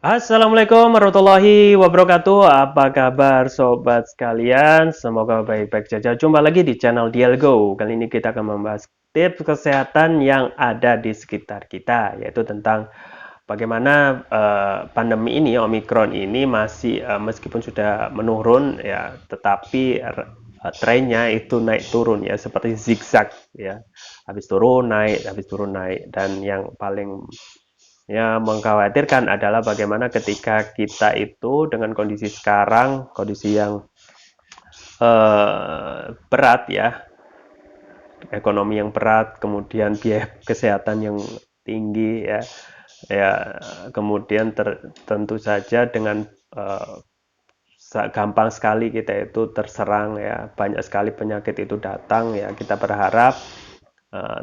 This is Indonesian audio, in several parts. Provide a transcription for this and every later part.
Assalamualaikum warahmatullahi wabarakatuh. Apa kabar sobat sekalian? Semoga baik-baik saja. Jumpa lagi di channel Dialgo. Kali ini kita akan membahas tips kesehatan yang ada di sekitar kita, yaitu tentang bagaimana pandemi ini, Omikron ini masih meskipun sudah menurun ya, tetapi trennya itu naik turun ya, seperti zigzag ya. Habis turun naik, habis turun naik, dan yang paling mengkhawatirkan adalah bagaimana ketika kita itu dengan kondisi sekarang, kondisi yang berat ya, ekonomi yang berat, kemudian biaya kesehatan yang tinggi ya, ya kemudian tentu saja dengan gampang sekali kita itu terserang ya, banyak sekali penyakit itu datang ya. Kita berharap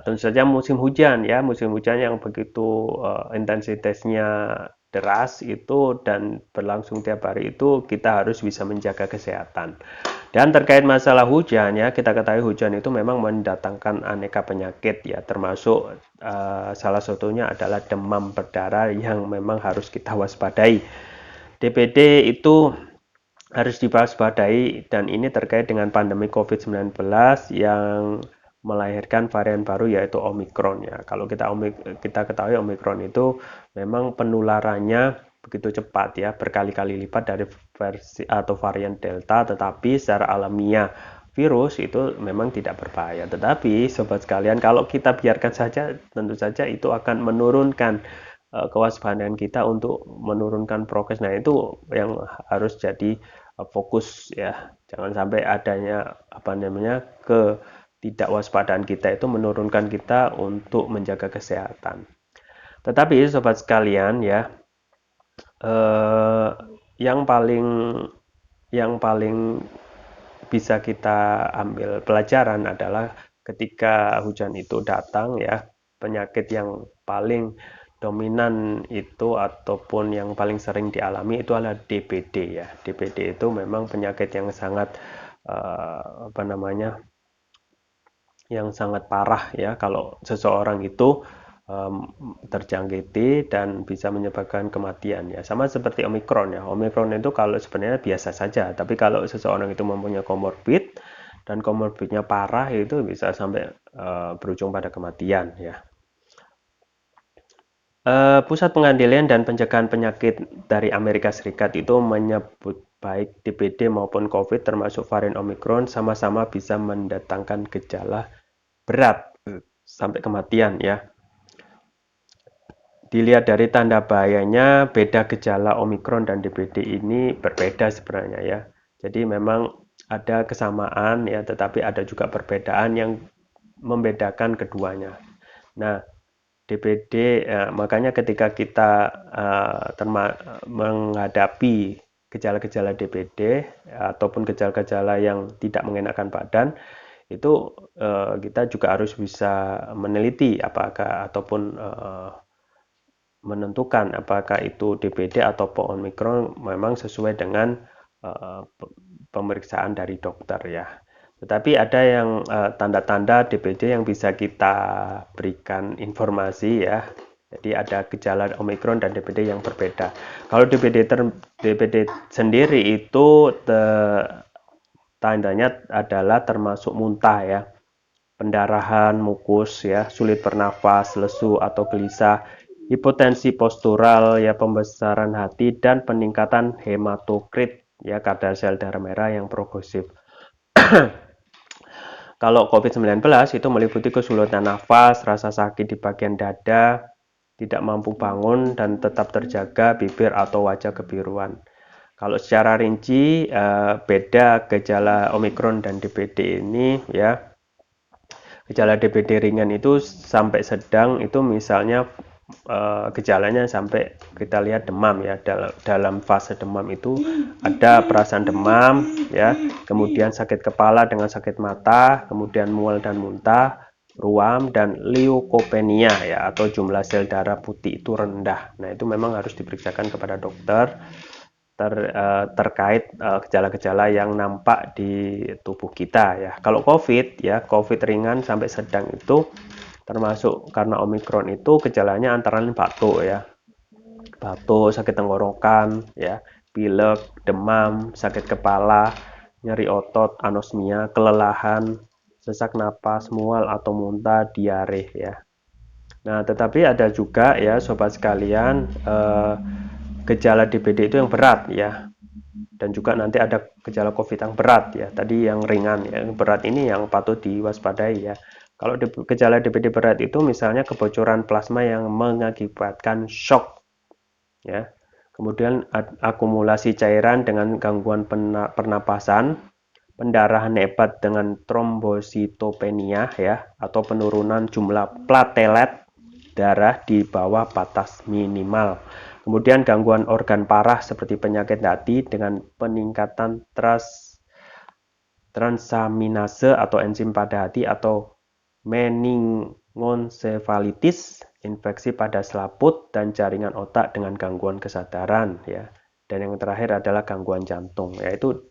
tentu saja musim hujan ya, musim hujan yang begitu intensitasnya deras itu dan berlangsung tiap hari itu, kita harus bisa menjaga kesehatan. Dan terkait masalah hujan ya, kita ketahui hujan itu memang mendatangkan aneka penyakit ya, termasuk salah satunya adalah demam berdarah yang memang harus kita waspadai. DBD itu harus diwaspadai, dan ini terkait dengan pandemi COVID-19 yang melahirkan varian baru yaitu Omikron ya. Kalau kita ketahui Omikron itu memang penularannya begitu cepat ya, berkali-kali lipat dari versi atau varian Delta, tetapi secara alamiah virus itu memang tidak berbahaya. Tetapi sobat sekalian, kalau kita biarkan saja, tentu saja itu akan menurunkan kewaspadaan kita untuk menurunkan prokes. Nah, itu yang harus jadi fokus ya. Jangan sampai adanya ketidakwaspadaan kita itu menurunkan kita untuk menjaga kesehatan. Tetapi sobat sekalian ya, eh, yang paling yang paling bisa kita ambil pelajaran adalah ketika hujan itu datang ya, penyakit yang paling dominan itu ataupun yang paling sering dialami itu adalah DBD ya. DBD itu memang penyakit yang sangat yang sangat parah ya, kalau seseorang itu terjangkiti dan bisa menyebabkan kematian ya, sama seperti Omikron ya. Omikron itu kalau sebenarnya biasa saja, tapi kalau seseorang itu mempunyai komorbid dan komorbidnya parah itu bisa sampai berujung pada kematian ya. Pusat Pengendalian dan Pencegahan Penyakit dari Amerika Serikat itu menyebut baik DBD maupun COVID termasuk varian Omikron sama-sama bisa mendatangkan gejala berat sampai kematian ya. Dilihat dari tanda bahayanya, beda gejala Omikron dan DBD ini berbeda sebenarnya ya. Jadi memang ada kesamaan ya, tetapi ada juga perbedaan yang membedakan keduanya. Nah, DBD makanya ketika kita menghadapi gejala-gejala DBD ataupun gejala-gejala yang tidak mengenakan badan, itu kita juga harus bisa meneliti apakah ataupun menentukan apakah itu DBD atau Omikron memang sesuai dengan pemeriksaan dari dokter ya. Tetapi ada yang tanda-tanda DBD yang bisa kita berikan informasi ya. Jadi ada gejala Omikron dan DBD yang berbeda. Kalau DBD sendiri itu tandanya adalah termasuk muntah ya, pendarahan, mukus ya, sulit bernafas, lesu atau gelisah, hipotensi postural ya, pembesaran hati, dan peningkatan hematokrit ya, kadar sel darah merah yang progresif. Kalau COVID-19 itu meliputi kesulitan nafas, rasa sakit di bagian dada, tidak mampu bangun, dan tetap terjaga bibir atau wajah kebiruan. Kalau secara rinci beda gejala Omikron dan DBD ini ya. Gejala DBD ringan itu sampai sedang itu misalnya gejalanya sampai kita lihat demam ya. Dalam fase demam itu ada perasaan demam ya, kemudian sakit kepala dengan sakit mata, kemudian mual dan muntah, ruam, dan leukopenia ya, atau jumlah sel darah putih itu rendah. Nah, itu memang harus diperiksakan kepada dokter terkait gejala-gejala yang nampak di tubuh kita ya. Kalau COVID ringan sampai sedang itu termasuk karena Omikron itu gejalanya antara lain batuk ya, batuk, sakit tenggorokan, ya, pilek, demam, sakit kepala, nyeri otot, anosmia, kelelahan, sesak napas, mual atau muntah, diare ya. Nah, tetapi ada juga ya sobat sekalian gejala DBD itu yang berat ya. Dan juga nanti ada gejala COVID yang berat ya. Tadi yang ringan ya. Yang berat ini yang patut diwaspadai ya. Kalau gejala DBD berat itu misalnya kebocoran plasma yang mengakibatkan shock ya. Kemudian akumulasi cairan dengan gangguan pernapasan, pendarahan hebat dengan trombositopenia ya, atau penurunan jumlah platelet darah di bawah batas minimal. Kemudian gangguan organ parah seperti penyakit hati dengan peningkatan transaminase atau enzim pada hati, atau meningoencephalitis, infeksi pada selaput dan jaringan otak dengan gangguan kesadaran ya. Dan yang terakhir adalah gangguan jantung, yaitu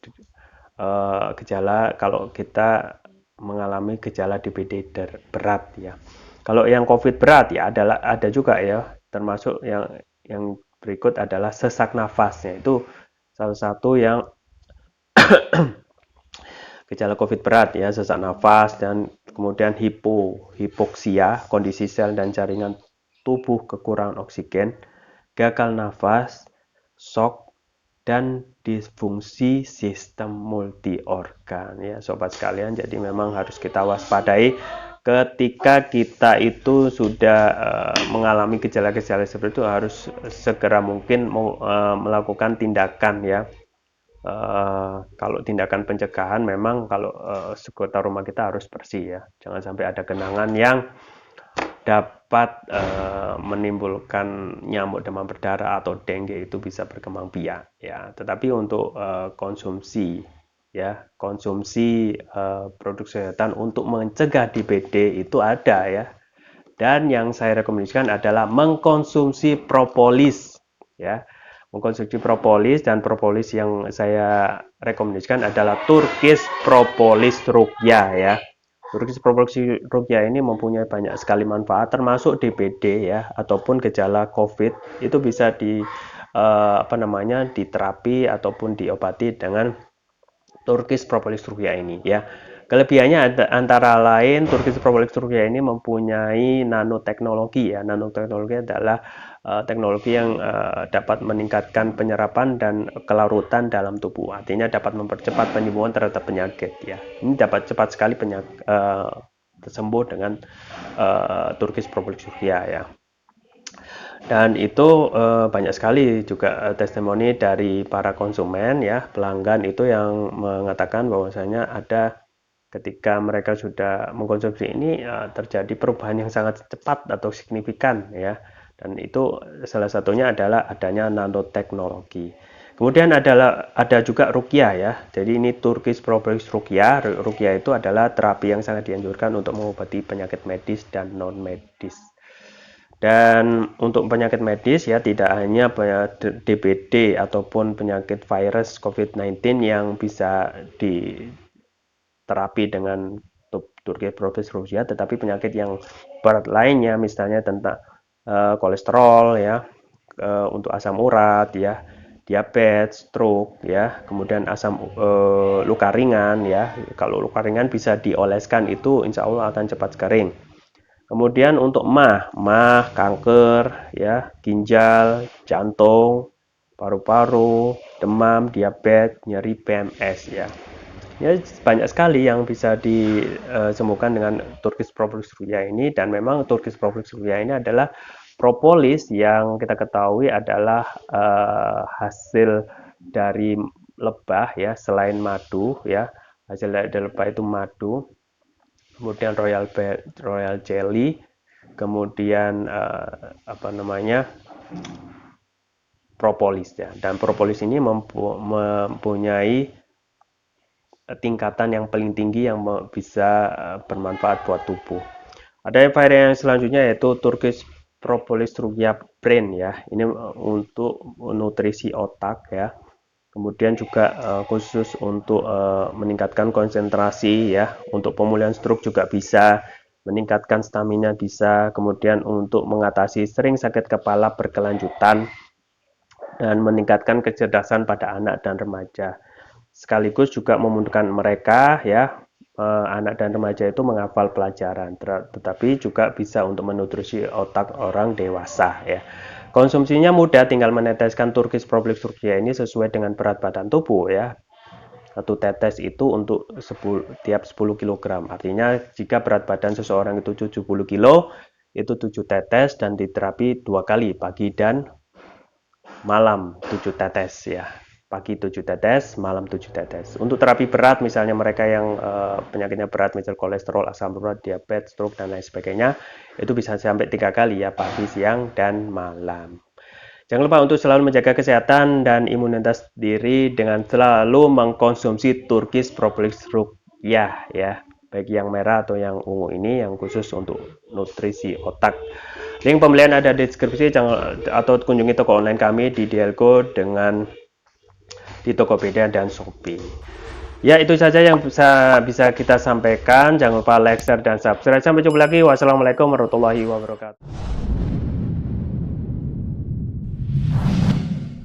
gejala kalau kita mengalami gejala DBD berat ya. Kalau yang COVID berat ya ada juga ya, termasuk yang berikut adalah sesak nafas, yaitu salah satu yang gejala COVID berat ya, sesak nafas, dan kemudian hipoksia, kondisi sel dan jaringan tubuh kekurangan oksigen, gagal nafas, shock, dan disfungsi sistem multi organ ya sobat sekalian. Jadi memang harus kita waspadai ketika kita itu sudah mengalami gejala-gejala seperti itu, harus segera mungkin melakukan tindakan ya. Kalau tindakan pencegahan memang kalau sekitar rumah kita harus bersih ya, jangan sampai ada genangan yang dapat menimbulkan nyamuk demam berdarah atau dengue, itu bisa berkembang biak ya. Tetapi untuk konsumsi produk kesehatan untuk mencegah DBD itu ada ya. Dan yang saya rekomendasikan adalah mengkonsumsi propolis ya. Mengkonsumsi propolis, dan propolis yang saya rekomendasikan adalah Turkish Propolis Ruqyah ya. Turkish Propolis Ruqyah ini mempunyai banyak sekali manfaat, termasuk DBD ya ataupun gejala COVID itu bisa diterapi ataupun diobati dengan Turkish Propolis Ruqyah ini ya. Kelebihannya antara lain Turkish Propolis Ruqyah ini mempunyai nanoteknologi ya. Nanoteknologi adalah teknologi yang dapat meningkatkan penyerapan dan kelarutan dalam tubuh. Artinya dapat mempercepat penyembuhan terhadap penyakit ya. Ini dapat cepat sekali sembuh dengan Turkish Propolis Ruqyah ya. Dan itu banyak sekali juga testimoni dari para konsumen ya, pelanggan itu yang mengatakan bahwasanya ada ketika mereka sudah mengkonsumsi ini terjadi perubahan yang sangat cepat atau signifikan ya. Dan itu salah satunya adalah adanya nanoteknologi. Kemudian ada juga ruqyah ya. Jadi ini Turkish Propolis Ruqyah. Ruqyah itu adalah terapi yang sangat dianjurkan untuk mengobati penyakit medis dan non medis. Dan untuk penyakit medis ya, tidak hanya DBD ataupun penyakit virus COVID-19 yang bisa diterapi dengan Turkish Propolis Ruqyah, tetapi penyakit yang berat lainnya, misalnya tentang kolesterol ya, untuk asam urat ya, diabetes, stroke ya, kemudian luka ringan ya. Kalau luka ringan bisa dioleskan, itu insya Allah akan cepat kering. Kemudian untuk mah, kanker ya, ginjal, jantung, paru-paru, demam, diabetes, nyeri, PMS ya. Ya, banyak sekali yang bisa disembuhkan dengan Turkish Propolis Ruqyah ini. Dan memang Turkish Propolis Ruqyah ini adalah propolis yang kita ketahui adalah hasil dari lebah ya, selain madu ya. Hasil dari lebah itu madu, kemudian royal jelly, kemudian propolis ya. Dan propolis ini mempunyai tingkatan yang paling tinggi yang bisa bermanfaat buat tubuh. Ada varian yang selanjutnya yaitu Turkish Propolis Ruqyah Brain ya. Ini untuk nutrisi otak ya. Kemudian juga khusus untuk meningkatkan konsentrasi ya. Untuk pemulihan stroke juga bisa, meningkatkan stamina bisa, kemudian untuk mengatasi sering sakit kepala berkelanjutan, dan meningkatkan kecerdasan pada anak dan remaja. Sekaligus juga memudahkan mereka ya, anak dan remaja itu menghafal pelajaran, tetapi juga bisa untuk menutrisi otak orang dewasa ya. Konsumsinya mudah, tinggal meneteskan Turkish Problem Turkiya ini sesuai dengan berat badan tubuh ya. Satu tetes itu untuk tiap 10 kg. Artinya jika berat badan seseorang itu 70 kg, itu 7 tetes dan diterapi 2 kali, pagi dan malam 7 tetes ya. Pagi 7 tetes, malam 7 tetes. Untuk terapi berat, misalnya mereka yang penyakitnya berat, misalnya kolesterol, asam urat, diabetes, stroke, dan lain sebagainya, itu bisa sampai 3 kali ya, pagi, siang, dan malam. Jangan lupa untuk selalu menjaga kesehatan dan imunitas diri dengan selalu mengkonsumsi Turkish Propolis Ruqyah ya. Baik yang merah atau yang ungu ini yang khusus untuk nutrisi otak. Link pembelian ada di deskripsi atau kunjungi toko online kami di Dialgo dengan di Tokopedia dan Shopee. Ya, itu saja yang bisa kita sampaikan. Jangan lupa like, share, dan subscribe. Sampai jumpa lagi. Wassalamualaikum warahmatullahi wabarakatuh.